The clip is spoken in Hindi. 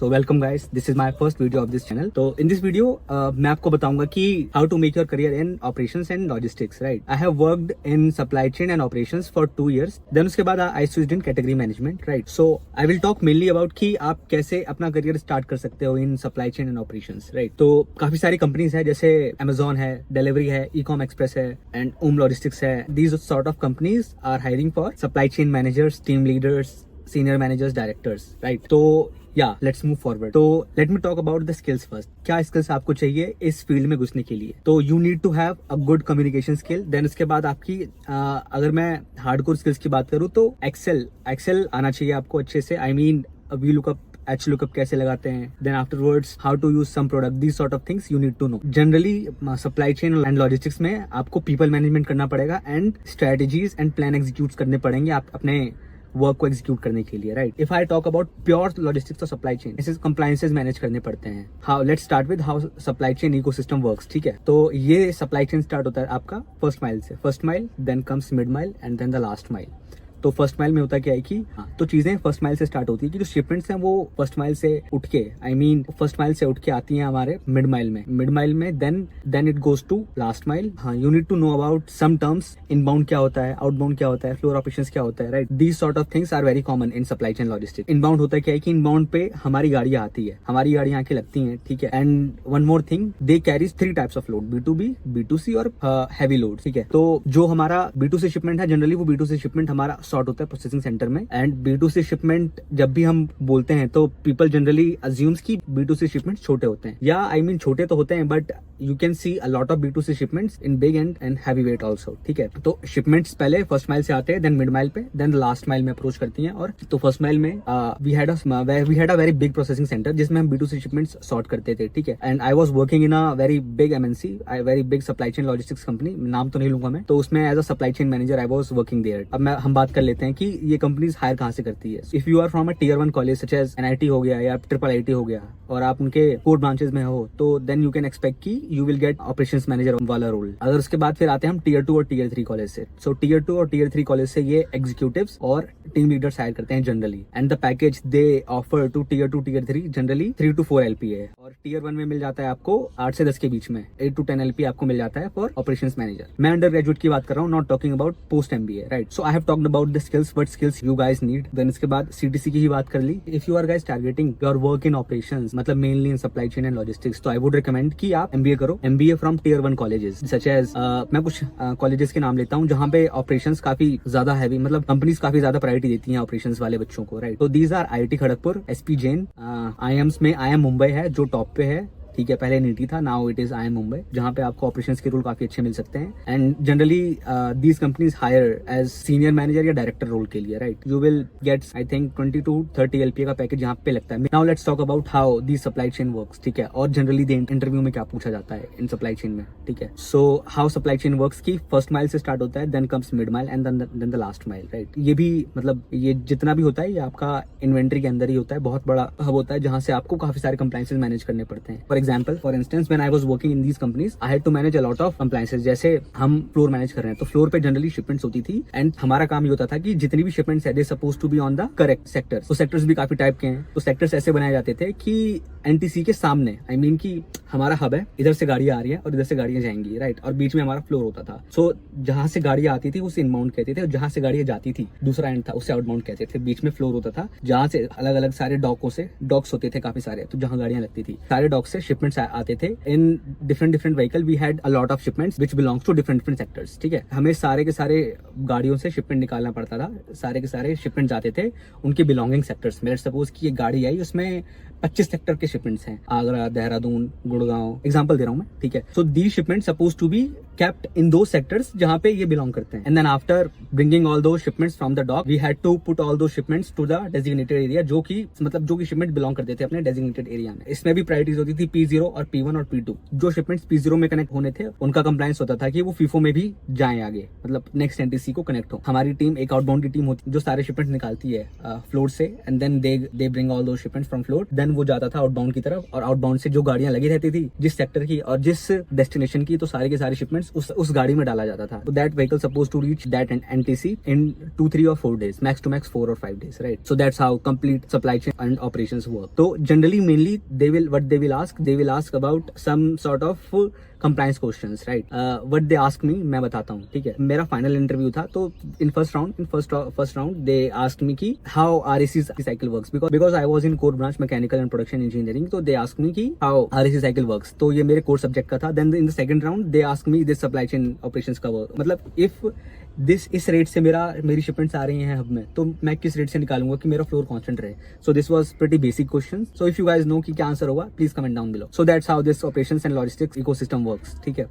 So welcome guys, this is my first video of this channel. तो इन दिस वीडियो मैं आपको बताऊंगा कि how to make your career in operations and logistics, right. I have worked in supply chain and operations for 2 years। Then उसके बाद I switched in category management, right. So I will talk mainly about कि आप कैसे अपना करियर स्टार्ट कर सकते हो in supply chain and operations, right. तो काफी सारी कंपनीज है, जैसे Amazon है, डिलीवरी है, ecom एक्सप्रेस है एंड ओम लॉजिस्टिक्स है। These sort of companies are hiring for supply chain managers, team leaders, senior managers, directors, right. तो लेट्स मूव फॉरवर्ड। तो let me talk about the skills first. क्या स्किल्स आपको चाहिए इस फील्ड में घुसने के लिए? तो you need to have a good communication skill. Then उसके बाद आपकी अगर मैं हार्डकोर स्किल्स की बात करूँ तो एक्सेल आना चाहिए आपको अच्छे से। I mean V lookup, H lookup कैसे लगाते हैं, then afterwards how to use some product, this sort of things you need to know. Generally supply chain and logistics में आपको पीपल मैनेजमेंट करना पड़ेगा and strategies and plan execute करने पड़ेंगे आप अपने वर्क को एग्जीक्यूट करने के लिए, right. If I talk about pure logistics और सप्लाई चेन, इसे कंप्लायंसेस मैनेज करने पड़ते हैं। How, let's start with how supply chain ecosystem works, ठीक है। तो ये सप्लाई चेन स्टार्ट होता है आपका फर्स्ट माइल से। First mile, then comes mid mile and then the last mile. तो फर्स्ट माइल में होता क्या है कि तो चीजें फर्स्ट माइल से स्टार्ट होती है कि जो शिपमेंट्स हैं वो फर्स्ट माइल से उठ के, आई मीन फर्स्ट माइल से उठ के आती हैं हमारे मिड माइल में then it goes to last mile. हाँ, you need to know about some terms. Inbound क्या होता है, आउटबाउंड क्या होता है, फ्लोर ऑपरेशंस क्या होता है, right. These sort of things are very common in supply chain logistics. Inbound होता क्या है कि इनबाउंड पे हमारी गाड़ियां आती है, हमारी गाड़ियां आके लगती हैं, ठीक है। And one more thing, they carries 3 types of load, B2B, B2C और हैवी लोड, ठीक है। तो जो हमारा B2C शिपमेंट है, जनरली वो B2C शिपमेंट हमारा सॉर्ट होता है प्रोसेसिंग सेंटर में। एंड B2C शिपमेंट जब भी हम बोलते हैं तो पीपल जनरली अज्यूम्स कि B2C शिपमेंट छोटे होते हैं, या आई मीन छोटे तो होते हैं, but you can see a lot of B2C shipments in big and heavy weight also, ठीक है। तो शिपमेंट्स पहले फर्स्ट माइल से आते हैं, देन मिड माइल पे, देन लास्ट माइल में अप्रोच करती हैं। और तो फर्स्ट माइल में we had a very big processing centre जिसमें हम B2C शिपमेंट्स सॉर्ट करते थे, ठीक है। And I was working in a very big MNC, very big supply chain logistics company, नाम तो नहीं लूंगा मैं। तो उसमें as a supply chain manager I was working there. अब हम बात कर लेते हैं कि ये कंपनीज हायर कहाँ से करती है। If you are from a Tier 1 college such as NIT हो गया या IIIT हो गया, और आप उनके कोर ब्रांचेस में हो, तो देन यू कैन एक्सपेक्ट कि you will gate operations manager वाला रोल। अगर उसके बाद फिर आते हैं हम Tier 2 और Tier 3 कॉलेज से। सो Tier 2 और Tier 3 कॉलेज से ये एग्जीक्यूटिव्स और टीम लीडर्स हायर करते हैं generally. And the package they offer to Tier 2 Tier 3 generally 3 to 4 LPA है। और Tier 1 में मिल जाता है आपको 8 से 10 के बीच में, 8 to 10 LPA आपको मिल जाता है फॉर ऑपरेशंस मैनेजर। मैं अंडर ग्रेजुएट की बात कर रहा हूँ, not talking about post MBA, right. So I have talked about the skills, what skills you guys need. Then इसके बाद CTC की ही बात कर ली। If you are guys targeting your work in operations, मतलब mainly in supply chain and logistics, तो आई वुड रिकमेंड कि आप MBA करो। MBA from Tier 1 colleges such as, मैं कुछ कॉलेजेस के नाम लेता हूँ जहाँ पे ऑपरेशंस काफी ज्यादा हैवी, मतलब कंपनीज काफी ज्यादा प्रायोरिटी देती हैं ऑपरेशंस वाले बच्चों को, राइट। तो these are IIT Kharagpur, SP Jain, IIMs में IIM मुंबई है जो टॉप पे है, ठीक है। पहले NIT था, now it is IIM Mumbai, जहाँ पे आपको ऑपरेशंस के रोल काफी अच्छे मिल सकते हैं। And generally these companies hire as senior manager या डायरेक्टर रोल के लिए, right. You will get I think 20 to 30 LPA का पैकेज यहाँ पे लगता है। Now let's talk about how the supply chain works, ठीक है। और जनरली इंटरव्यू में क्या पूछा जाता है इन सप्लाई चेन में, ठीक है। So how supply chain works की फर्स्ट माइल से स्टार्ट होता है, then comes mid mile and then the last mile, right. ये भी मतलब ये जितना भी होता है ये आपका इन्वेंट्री के अंदर ही होता है, बहुत बड़ा हब होता है जहाँ से आपको काफी सारे कंप्लायंसेस मैनेज करने पड़ते हैं। For instance when I was working in these companies, I had to manage a lot of compliances। जैसे हम फ्लोर मैनेज कर रहे हैं तो फ्लोर पे जनरली शिपमेंट्स होती थी, एंड हमारा काम ये होता था कि जितनी भी शिपमेंट्स है, they suppose to be on the correct sectors. तो सेक्टर्स भी काफी टाइप के हैं। तो सेक्टर्स ऐसे बनाए जाते थे कि NTC के सामने, आई मीन कि हमारा हब है, इधर से गाड़ियां आ रही है और इधर से गाड़ियां जाएंगी, राइट। और बीच में हमारा फ्लोर होता था। सो जहां से गाड़ियां आती थी उसे इनबाउंड कहते थे, और जहां से गाड़ियां जाती थी दूसरा एंड था, उसे आउटबाउंड कहते थे। बीच में फ्लोर होता था जहां से अलग अलग सारे डॉक्स होते थे काफी सारे, तो जहां गाड़ियां लगती थी सारे डॉक्स से शिपमेंट्स आते थे। इन different vehicle we had a lot of shipments which belongs to different sectors, ठीक है। हमें सारे के सारे गाड़ियों से शिपमेंट निकालना पड़ता था, सारे के सारे शिपमेंट जाते थे उनके बिलोंगिंग सेक्टर्स में। सपोज कि ये गाड़ी आई, उसमें 25 सेक्टर के शिपमेंट्स हैं, आगरा, देहरादून, गुड़गांव, एग्जांपल दे रहा हूं मैं, ठीक है। So the shipment suppose to be kept in those sectors जहाँ पे ये belong करते हैं। And then after bringing all those shipments from the dock, we had to put all those shipments to the designated area, जो कि shipment belong करते थे अपने designated area में। इसमें भी प्रायोरिटीज होती थी P0 और P1 और P2 जो शिपमेंट्स P0 में कनेक्ट होने थे उनका कंप्लायंस होता था कि वो FIFO में भी जाएं आगे, मतलब नेक्स्ट एनटीसी को कनेक्ट हो। हमारी टीम एक आउटबाउंड की टीम होती है जो सारे शिपमेंट्स निकालती है फ्लोट से, and then they bring all those shipments from float, then वो जाता था आउटबाउंड की तरफ, और आउटबाउंड से जो गाड़ियां लगी रहती थी जिस सेक्टर की और जिस डेस्टिनेशन की, तो सारे के सारे शिपमेंट्स उस गाड़ी में डाला जाता था। तो that vehicle suppose to reach that NTC in 2, 3 और 4 days, max to max 4 or 5 days, right? So that's how complete supply chain and operations work. So generally, mainly they will ask about some sort of compliance questions, right? What they ask me, मैं बताता हूँ, ठीक है। मेरा फाइनल इंटरव्यू था, तो in first round they asked me कि how RAC cycle works, because I was in core branch mechanical and production engineering, तो दे आस्क्ड मी कि हाउ RAC साइकिल वर्क्स, तो ये मेरे कोर सब्जेक्ट का था। Then in the second round they asked me this supply chain operations का वर्क, मतलब इफ इस रेट से मेरी शिपमेंट्स आ रही हैं हब में, तो मैं किस रेट से निकालूंगा कि मेरा फ्लोर कांस्टेंट रहे। So this was pretty basic question. So if you guys know कि क्या आंसर होगा, please comment down below. So that's how this operations and logistics ecosystem works, ठीक है।